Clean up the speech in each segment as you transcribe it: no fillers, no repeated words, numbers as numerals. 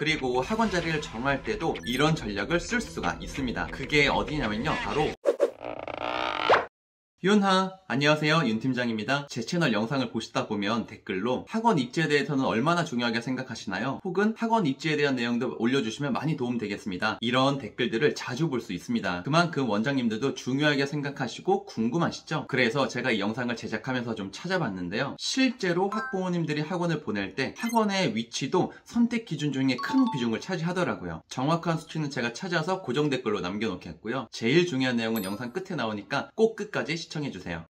그리고 학원 자리를 정할 때도 이런 전략을 쓸 수가 있습니다. 그게 어디냐면요, 바로 윤하, 안녕하세요, 윤팀장입니다. 제 채널 영상을 보시다 보면 댓글로 학원 입지에 대해서는 얼마나 중요하게 생각하시나요? 혹은 학원 입지에 대한 내용도 올려주시면 많이 도움되겠습니다. 이런 댓글들을 자주 볼 수 있습니다. 그만큼 원장님들도 중요하게 생각하시고 궁금하시죠? 그래서 제가 이 영상을 제작하면서 좀 찾아봤는데요. 실제로 학부모님들이 학원을 보낼 때 학원의 위치도 선택 기준 중에 큰 비중을 차지하더라고요. 정확한 수치는 제가 찾아서 고정 댓글로 남겨놓겠고요. 제일 중요한 내용은 영상 끝에 나오니까 꼭 끝까지 시청해주세요.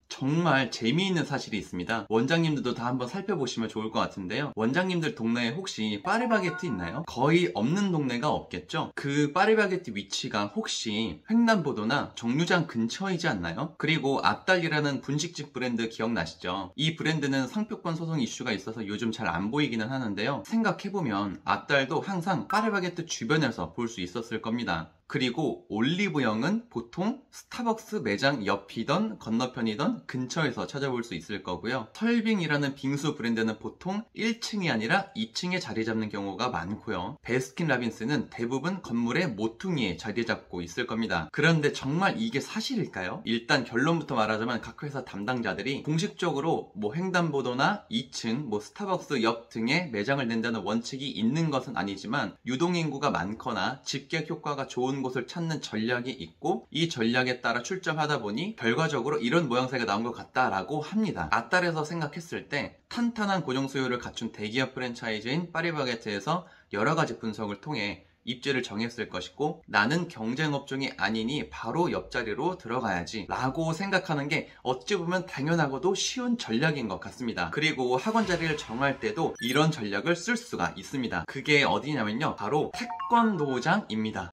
정말 재미있는 사실이 있습니다. 원장님들도 다 한번 살펴보시면 좋을 것 같은데요. 원장님들 동네에 혹시 파리바게트 있나요? 거의 없는 동네가 없겠죠? 그 파리바게트 위치가 혹시 횡단보도나 정류장 근처이지 않나요? 그리고 앞달이라는 분식집 브랜드 기억나시죠? 이 브랜드는 상표권 소송 이슈가 있어서 요즘 잘 안 보이기는 하는데요. 생각해보면 앞달도 항상 파리바게트 주변에서 볼 수 있었을 겁니다. 그리고 올리브영은 보통 스타벅스 매장 옆이던 건너편이던 근처에서 찾아볼 수 있을 거고요. 털빙이라는 빙수 브랜드는 보통 1층이 아니라 2층에 자리 잡는 경우가 많고요. 베스킨라빈스는 대부분 건물의 모퉁이에 자리 잡고 있을 겁니다. 그런데 정말 이게 사실일까요? 일단 결론부터 말하자면 각 회사 담당자들이 공식적으로 횡단보도나 2층, 스타벅스 옆 등에 매장을 낸다는 원칙이 있는 것은 아니지만 유동인구가 많거나 집객 효과가 좋은 곳을 찾는 전략이 있고 이 전략에 따라 출점하다 보니 결과적으로 이런 모양새가 나온 것 같다라고 합니다. 앞달에서 생각했을 때 탄탄한 고정 수요를 갖춘 대기업 프랜차이즈인 파리바게트에서 여러가지 분석을 통해 입지를 정했을 것이고 나는 경쟁업종이 아니니 바로 옆자리로 들어가야지 라고 생각하는 게 어찌 보면 당연하고도 쉬운 전략인 것 같습니다. 그리고 학원 자리를 정할 때도 이런 전략을 쓸 수가 있습니다. 그게 어디냐면요, 바로 태권도장입니다.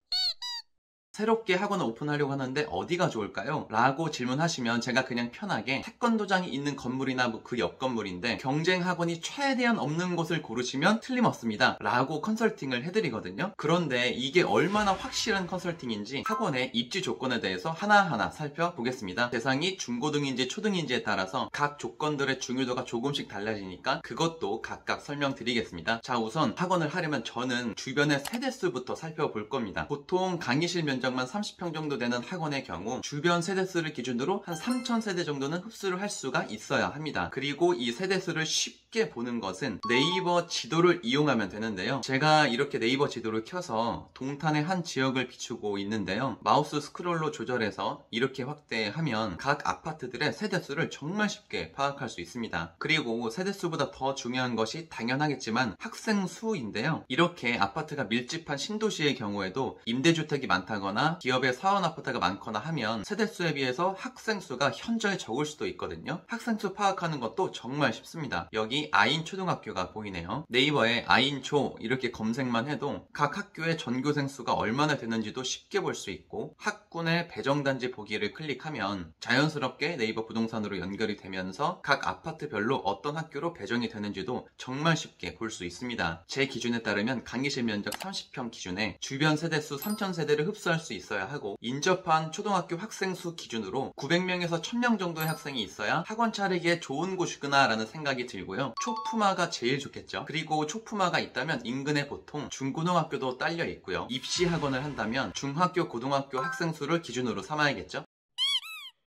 새롭게 학원을 오픈하려고 하는데 어디가 좋을까요? 라고 질문하시면 제가 그냥 편하게 태권도장이 있는 건물이나 그 옆 건물인데 경쟁 학원이 최대한 없는 곳을 고르시면 틀림없습니다 라고 컨설팅을 해드리거든요. 그런데 이게 얼마나 확실한 컨설팅인지 학원의 입지 조건에 대해서 하나하나 살펴보겠습니다. 대상이 중고등인지 초등인지에 따라서 각 조건들의 중요도가 조금씩 달라지니까 그것도 각각 설명드리겠습니다. 자, 우선 학원을 하려면 저는 주변의 세대수부터 살펴볼 겁니다. 보통 강의실 면적만 30평 정도 되는 학원의 경우 주변 세대수를 기준으로 한 3000세대 정도는 흡수를 할 수가 있어야 합니다. 그리고 이 세대수를 쉽게 보는 것은 네이버 지도를 이용하면 되는데요. 제가 이렇게 네이버 지도를 켜서 동탄의 한 지역을 비추고 있는데요. 마우스 스크롤로 조절해서 이렇게 확대하면 각 아파트들의 세대수를 정말 쉽게 파악할 수 있습니다. 그리고 세대수보다 더 중요한 것이 당연하겠지만 학생 수인데요. 이렇게 아파트가 밀집한 신도시의 경우에도 임대주택이 많다거나 기업의 사원 아파트가 많거나 하면 세대수에 비해서 학생 수가 현저히 적을 수도 있거든요. 학생 수 파악하는 것도 정말 쉽습니다. 여기 아인초등학교가 보이네요. 네이버에 아인초 이렇게 검색만 해도 각 학교의 전교생 수가 얼마나 되는지도 쉽게 볼 수 있고 학군의 배정단지 보기를 클릭하면 자연스럽게 네이버 부동산으로 연결이 되면서 각 아파트별로 어떤 학교로 배정이 되는지도 정말 쉽게 볼 수 있습니다. 제 기준에 따르면 강의실 면적 30평 기준에 주변 세대수 3000세대를 흡수할 수 있어야 하고 인접한 초등학교 학생 수 기준으로 900명에서 1000명 정도의 학생이 있어야 학원 차리기에 좋은 곳이구나 라는 생각이 들고요. 초품화가 제일 좋겠죠. 그리고 초품화가 있다면 인근에 보통 중고등학교도 딸려 있고요. 입시 학원을 한다면 중학교, 고등학교 학생 수를 기준으로 삼아야겠죠.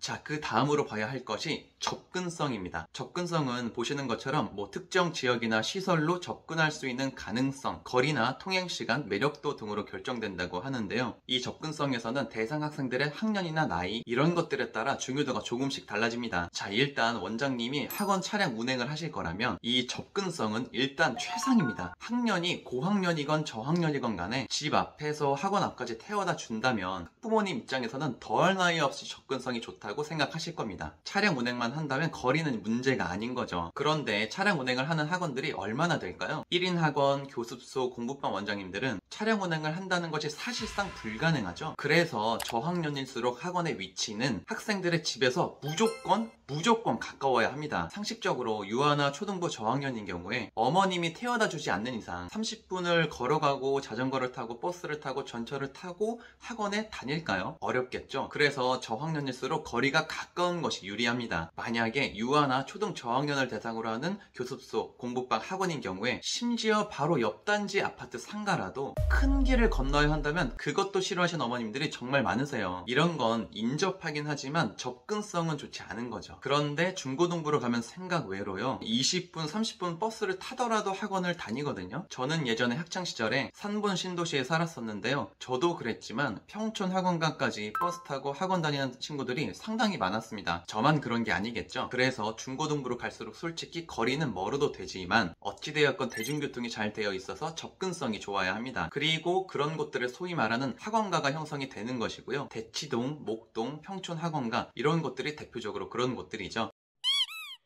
자, 그 다음으로 봐야 할 것이 접근성입니다. 접근성은 보시는 것처럼 특정 지역이나 시설로 접근할 수 있는 가능성, 거리나 통행시간, 매력도 등으로 결정된다고 하는데요. 이 접근성에서는 대상 학생들의 학년이나 나이 이런 것들에 따라 중요도가 조금씩 달라집니다. 자, 일단 원장님이 학원 차량 운행을 하실 거라면 이 접근성은 일단 최상입니다. 학년이 고학년이건 저학년이건 간에 집 앞에서 학원 앞까지 태워다 준다면 학부모님 입장에서는 덜 나위 없이 접근성이 좋다고 생각하실 겁니다. 차량 운행만 한다면 거리는 문제가 아닌 거죠. 그런데 차량 운행을 하는 학원들이 얼마나 될까요? 1인 학원, 교습소, 공부방 원장님들은 차량 운행을 한다는 것이 사실상 불가능하죠. 그래서 저학년일수록 학원의 위치는 학생들의 집에서 무조건 가까워야 합니다. 상식적으로 유아나 초등부 저학년인 경우에 어머님이 태워다 주지 않는 이상 30분을 걸어가고 자전거를 타고 버스를 타고 전철을 타고 학원에 다닐까요? 어렵겠죠. 그래서 저학년일수록 거리 거리가 가까운 것이 유리합니다. 만약에 유아나 초등 저학년을 대상으로 하는 교습소, 공부방, 학원인 경우에 심지어 바로 옆 단지 아파트 상가라도 큰 길을 건너야 한다면 그것도 싫어하시는 어머님들이 정말 많으세요. 이런 건 인접하긴 하지만 접근성은 좋지 않은 거죠. 그런데 중고등부로 가면 생각 외로요. 20분, 30분 버스를 타더라도 학원을 다니거든요. 저는 예전에 학창시절에 산본 신도시에 살았었는데요. 저도 그랬지만 평촌 학원가까지 버스 타고 학원 다니는 친구들이 상당히 많았습니다. 저만 그런 게 아니겠죠. 그래서 중고등부로 갈수록 솔직히 거리는 멀어도 되지만 어찌되었건 대중교통이 잘 되어 있어서 접근성이 좋아야 합니다. 그리고 그런 곳들을 소위 말하는 학원가가 형성이 되는 것이고요. 대치동, 목동, 평촌 학원가 이런 곳들이 대표적으로 그런 곳들이죠.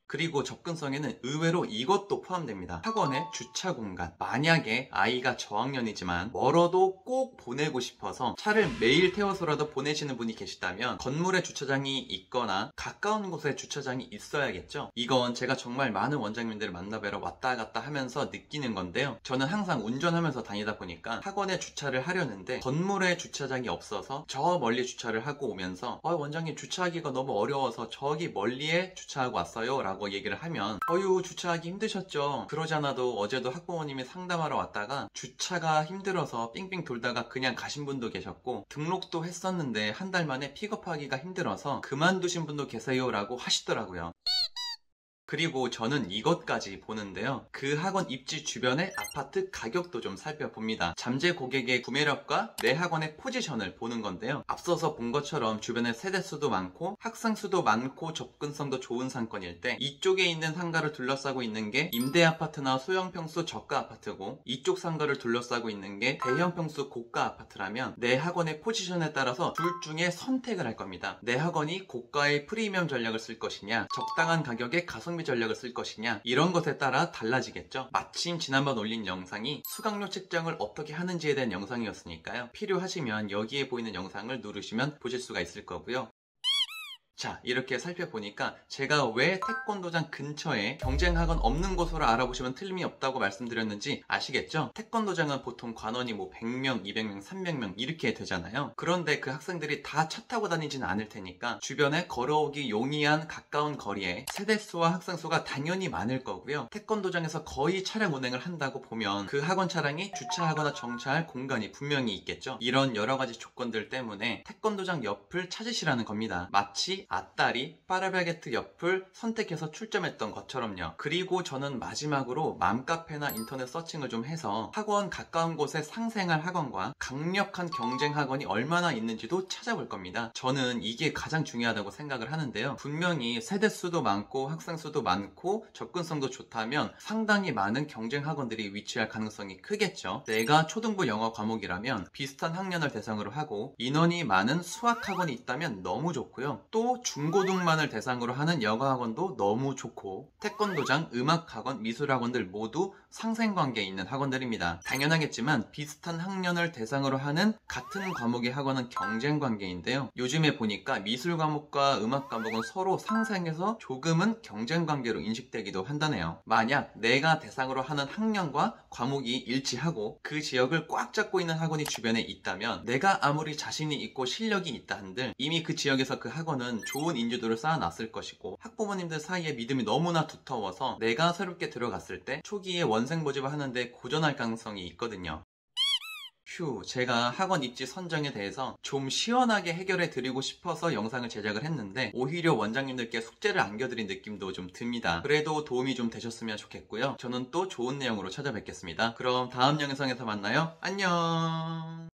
그리고 접근성에는 의외로 이것도 포함됩니다. 학원의 주차 공간. 만약에 아이가 저학년이지만 멀어도 꼭 보내고 싶어서 차를 매일 태워서라도 보내시는 분이 계시다면 건물에 주차장이 있거나 가까운 곳에 주차장이 있어야겠죠. 이건 제가 정말 많은 원장님들을 만나뵈러 왔다 갔다 하면서 느끼는 건데요. 저는 항상 운전하면서 다니다 보니까 학원에 주차를 하려는데 건물에 주차장이 없어서 저 멀리 주차를 하고 오면서 원장님 주차하기가 너무 어려워서 저기 멀리에 주차하고 왔어요 라고 얘기를 하면 주차하기 힘드셨죠. 그러지 않아도 어제도 학부모님이 상담하러 왔다가 주차가 힘들어서 삥삥 돌다가 그냥 가신 분도 계셨고 등록도 했었는데 한 달 만에 픽업하기가 힘들어서 그만두신 분도 계세요 라고 하시더라고요. 그리고 저는 이것까지 보는데요. 그 학원 입지 주변의 아파트 가격도 좀 살펴봅니다. 잠재 고객의 구매력과 내 학원의 포지션을 보는 건데요. 앞서서 본 것처럼 주변에 세대수도 많고 학생수도 많고 접근성도 좋은 상권일 때 이쪽에 있는 상가를 둘러싸고 있는 게 임대아파트나 소형평수 저가 아파트고 이쪽 상가를 둘러싸고 있는 게 대형평수 고가 아파트라면 내 학원의 포지션에 따라서 둘 중에 선택을 할 겁니다. 내 학원이 고가의 프리미엄 전략을 쓸 것이냐 적당한 가격의 가성비 전략을 쓸 것이냐 이런 것에 따라 달라지겠죠. 마침 지난번 올린 영상이 수강료 책정을 어떻게 하는지에 대한 영상이었으니까요. 필요하시면 여기에 보이는 영상을 누르시면 보실 수가 있을 거고요. 자, 이렇게 살펴보니까 제가 왜 태권도장 근처에 경쟁학원 없는 곳으로 알아보시면 틀림이 없다고 말씀드렸는지 아시겠죠? 태권도장은 보통 관원이 100명, 200명, 300명 이렇게 되잖아요. 그런데 그 학생들이 다 차 타고 다니지는 않을 테니까 주변에 걸어오기 용이한 가까운 거리에 세대수와 학생수가 당연히 많을 거고요. 태권도장에서 거의 차량 운행을 한다고 보면 그 학원 차량이 주차하거나 정차할 공간이 분명히 있겠죠. 이런 여러 가지 조건들 때문에 태권도장 옆을 찾으시라는 겁니다. 마치 아따리, 파라바게트 옆을 선택해서 출점했던 것처럼요. 그리고 저는 마지막으로 맘카페나 인터넷 서칭을 좀 해서 학원 가까운 곳에 상생할 학원과 강력한 경쟁 학원이 얼마나 있는지도 찾아볼 겁니다. 저는 이게 가장 중요하다고 생각을 하는데요. 분명히 세대수도 많고 학생수도 많고 접근성도 좋다면 상당히 많은 경쟁 학원들이 위치할 가능성이 크겠죠. 내가 초등부 영어 과목이라면 비슷한 학년을 대상으로 하고 인원이 많은 수학 학원이 있다면 너무 좋고요. 또 중고등만을 대상으로 하는 여가학원도 너무 좋고 태권도장, 음악학원, 미술학원들 모두 상생관계에 있는 학원들입니다. 당연하겠지만 비슷한 학년을 대상으로 하는 같은 과목의 학원은 경쟁관계인데요. 요즘에 보니까 미술 과목과 음악 과목은 서로 상생해서 조금은 경쟁관계로 인식되기도 한다네요. 만약 내가 대상으로 하는 학년과 과목이 일치하고 그 지역을 꽉 잡고 있는 학원이 주변에 있다면 내가 아무리 자신이 있고 실력이 있다 한들 이미 그 지역에서 그 학원은 좋은 인지도를 쌓아놨을 것이고 학부모님들 사이에 믿음이 너무나 두터워서 내가 새롭게 들어갔을 때 초기에 원생 모집을 하는데 고전할 가능성이 있거든요. 제가 학원 입지 선정에 대해서 좀 시원하게 해결해 드리고 싶어서 영상을 제작을 했는데 오히려 원장님들께 숙제를 안겨드린 느낌도 좀 듭니다. 그래도 도움이 좀 되셨으면 좋겠고요. 저는 또 좋은 내용으로 찾아뵙겠습니다. 그럼 다음 영상에서 만나요. 안녕.